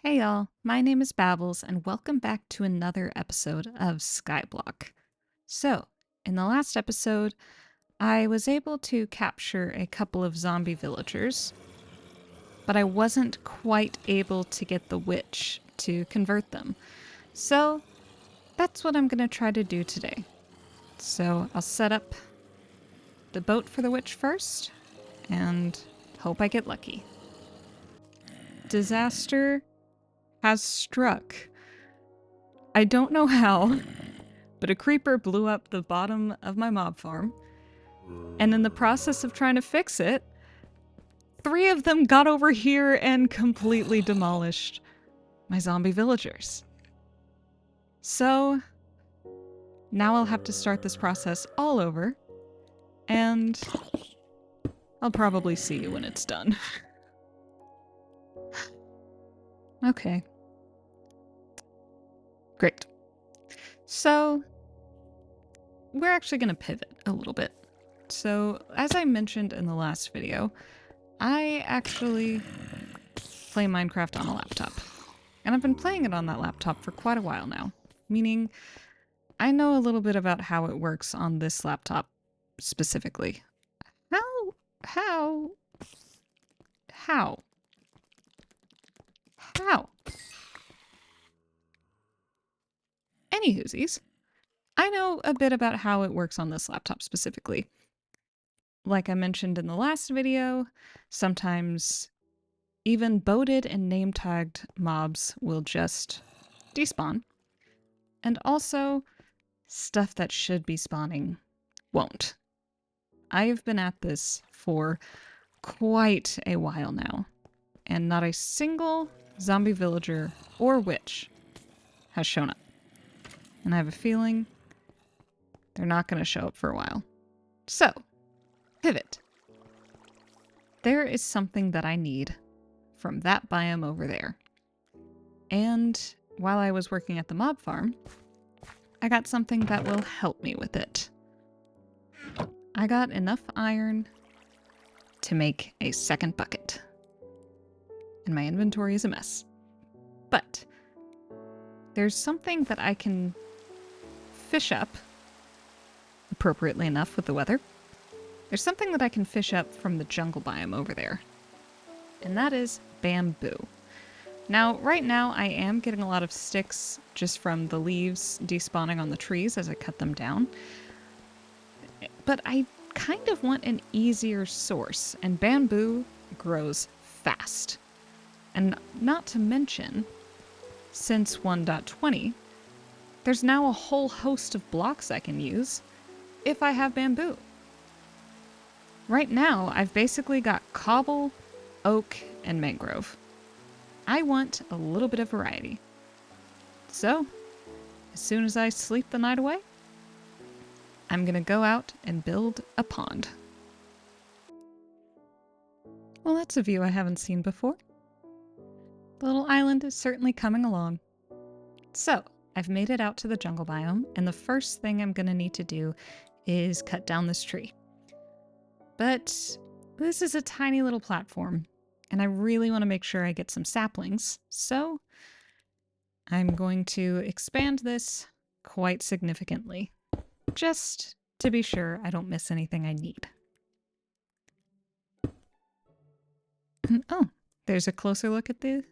Hey y'all, my name is Babbles and welcome back to another episode of Skyblock. So, in the last episode, I was able to capture a couple of zombie villagers, but I wasn't quite able to get the witch to convert them. So, that's what I'm going to try to do today. So, I'll set up the boat for the witch first and hope I get lucky. Disaster has struck. I don't know how, but a creeper blew up the bottom of my mob farm, and in the process of trying to fix it, 3 of them got over here and completely demolished my zombie villagers. So now I'll have to start this process all over, and I'll probably see you when it's done. Okay. Great. So we're actually going to pivot a little bit. So as I mentioned in the last video, I actually play Minecraft on a laptop. And I've been playing it on that laptop for quite a while now, meaning I know a little bit about how it works on this laptop specifically. How? Anywhoosies, I know a bit about how it works on this laptop specifically. Like I mentioned in the last video, sometimes even boated and name tagged mobs will just despawn. And also, stuff that should be spawning won't. I have been at this for quite a while now, and not a single zombie villager or witch has shown up. And I have a feeling they're not going to show up for a while. So, pivot. There is something that I need from that biome over there. And while I was working at the mob farm, I got something that will help me with it. I got enough iron to make a second bucket. And my inventory is a mess. But there's something that I can fish up, appropriately enough with the weather. There's something that I can fish up from the jungle biome over there. And that is bamboo. Now, right now, I am getting a lot of sticks just from the leaves despawning on the trees as I cut them down. But I kind of want an easier source, and bamboo grows fast. And not to mention, since 1.20, there's now a whole host of blocks I can use if I have bamboo. Right now, I've basically got cobble, oak, and mangrove. I want a little bit of variety. So, as soon as I sleep the night away, I'm gonna go out and build a pond. Well, that's a view I haven't seen before. The little island is certainly coming along. So, I've made it out to the jungle biome, and the first thing I'm gonna need to do is cut down this tree. But this is a tiny little platform, and I really want to make sure I get some saplings, so I'm going to expand this quite significantly, just to be sure I don't miss anything I need. Oh, there's a closer look at the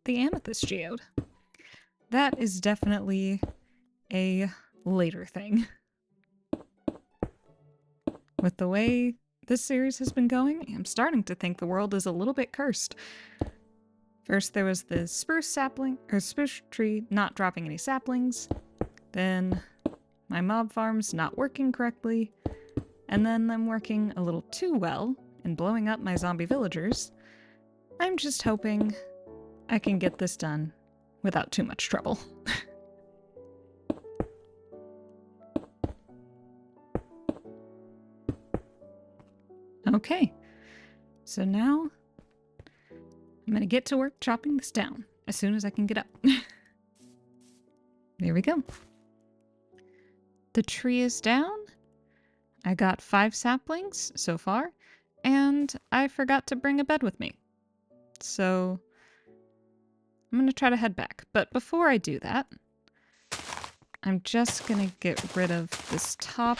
amethyst geode. That is definitely a later thing. With the way this series has been going, I'm starting to think the world is a little bit cursed. First there was the spruce tree not dropping any saplings, then my mob farm's not working correctly, and then them working a little too well and blowing up my zombie villagers. I'm just hoping I can get this done without too much trouble. Okay, so now I'm gonna get to work chopping this down as soon as I can get up. There we go. The tree is down. I got 5 saplings so far, and I forgot to bring a bed with me. So I'm going to try to head back. But before I do that, I'm just going to get rid of this top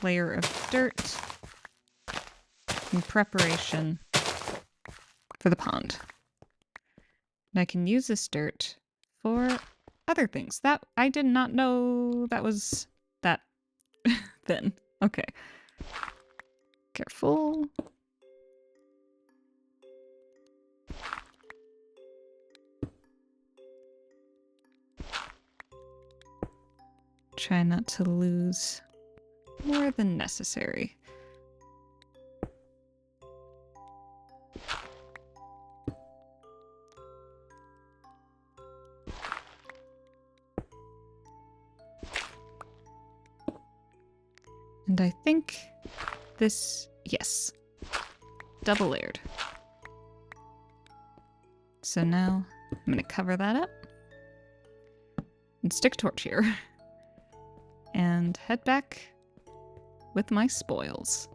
layer of dirt in preparation for the pond. And I can use this dirt for other things. That I did not know that was that thin. Okay. Careful. Try not to lose more than necessary. And I think this, yes, double layered. So now I'm going to cover that up and stick a torch here and head back with my spoils.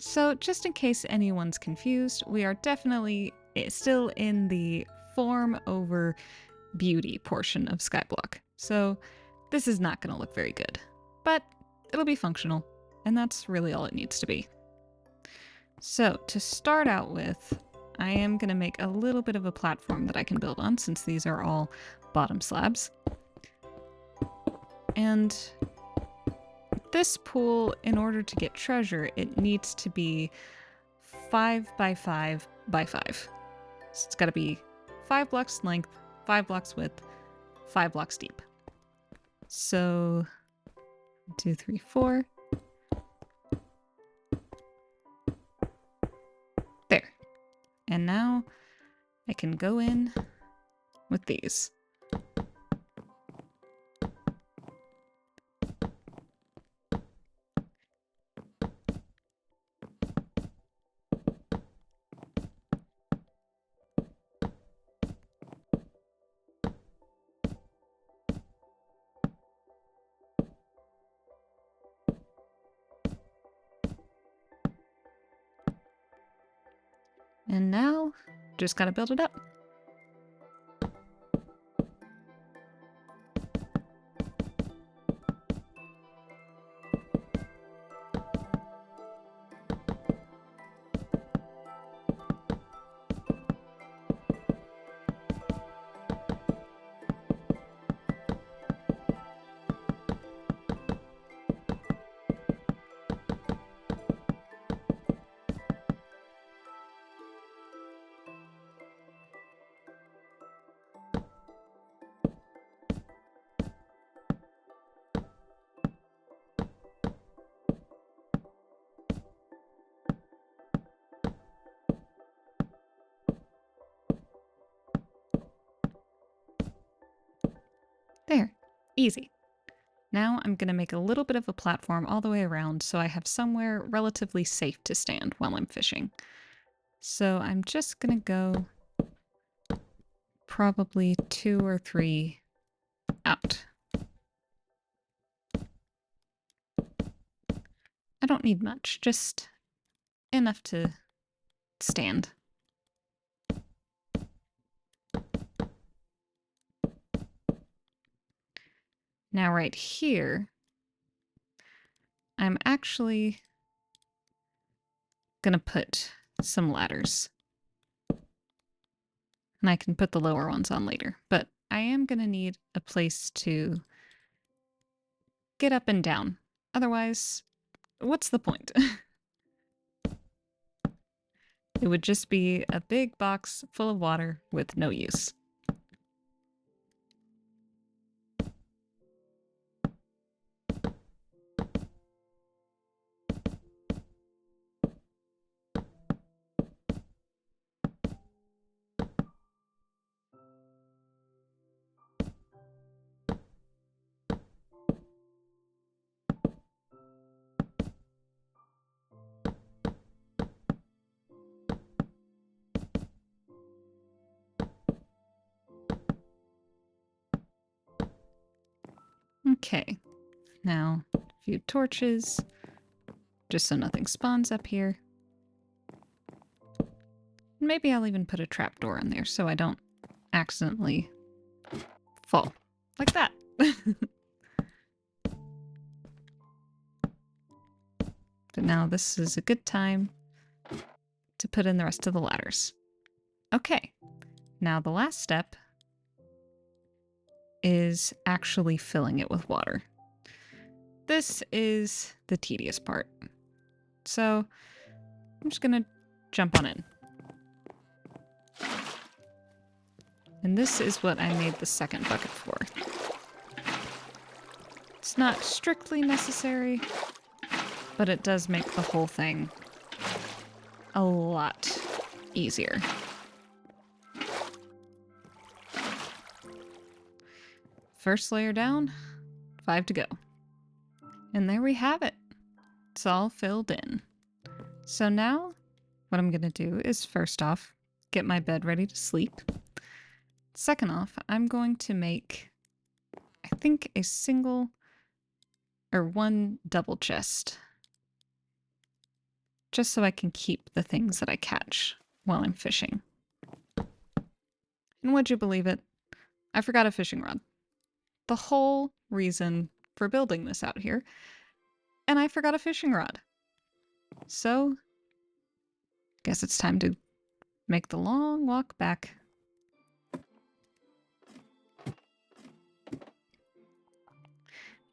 So just in case anyone's confused, we are definitely still in the form over beauty portion of Skyblock. So this is not going to look very good, but it'll be functional, and that's really all it needs to be. So to start out with, I am going to make a little bit of a platform that I can build on, since these are all bottom slabs. And this pool, in order to get treasure, it needs to be 5 by 5 by 5. So it's got to be 5 blocks length, 5 blocks width, 5 blocks deep. So 2, 3, 4. There. And now I can go in with these. And now, just gotta build it up. There, easy. Now I'm going to make a little bit of a platform all the way around so I have somewhere relatively safe to stand while I'm fishing. So I'm just going to go probably 2 or 3 out. I don't need much, just enough to stand. Now right here, I'm actually going to put some ladders. And I can put the lower ones on later, but I am going to need a place to get up and down. Otherwise, what's the point? It would just be a big box full of water with no use. Okay, now a few torches, just so nothing spawns up here. maybe I'll even put a trapdoor in there so I don't accidentally fall. Like that. But now this is a good time to put in the rest of the ladders. Okay, now the last step is actually filling it with water. This is the tedious part. So I'm just gonna jump on in. And this is what I made the second bucket for. It's not strictly necessary, but it does make the whole thing a lot easier. First layer down, 5 to go. And there we have it. It's all filled in. So now what I'm going to do is first off, get my bed ready to sleep. Second off, I'm going to make, I think, a single or one double chest. Just so I can keep the things that I catch while I'm fishing. And would you believe it? I forgot a fishing rod. The whole reason for building this out here. And I forgot a fishing rod. So, guess it's time to make the long walk back.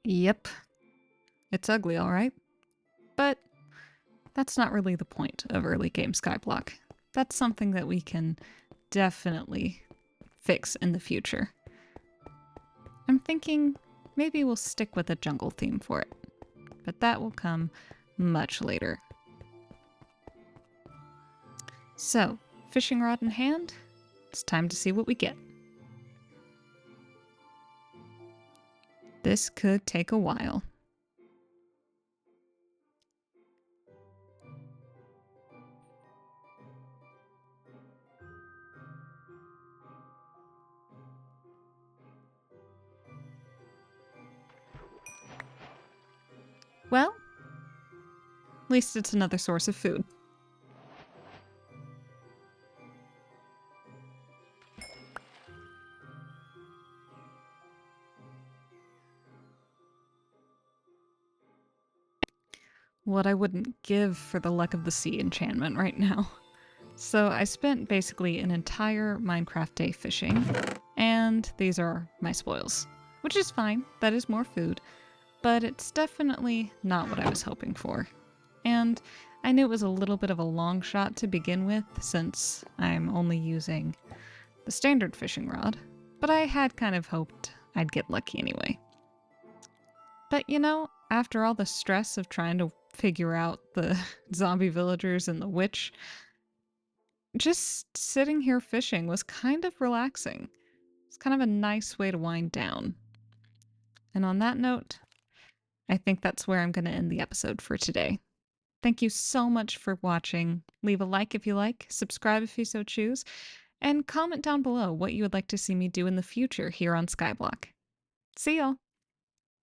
Yep. It's ugly, all right. But that's not really the point of early game Skyblock. That's something that we can definitely fix in the future. I'm thinking maybe we'll stick with a jungle theme for it, but that will come much later. So, fishing rod in hand, it's time to see what we get. This could take a while. Well, at least it's another source of food. What I wouldn't give for the Luck of the Sea enchantment right now. So I spent basically an entire Minecraft day fishing, and these are my spoils. Which is fine, that is more food, but it's definitely not what I was hoping for. And I knew it was a little bit of a long shot to begin with, since I'm only using the standard fishing rod, but I had kind of hoped I'd get lucky anyway. But you know, after all the stress of trying to figure out the zombie villagers and the witch, just sitting here fishing was kind of relaxing. It's kind of a nice way to wind down. And on that note, I think that's where I'm going to end the episode for today. Thank you so much for watching. Leave a like if you like, subscribe if you so choose, and comment down below what you would like to see me do in the future here on Skyblock. See y'all!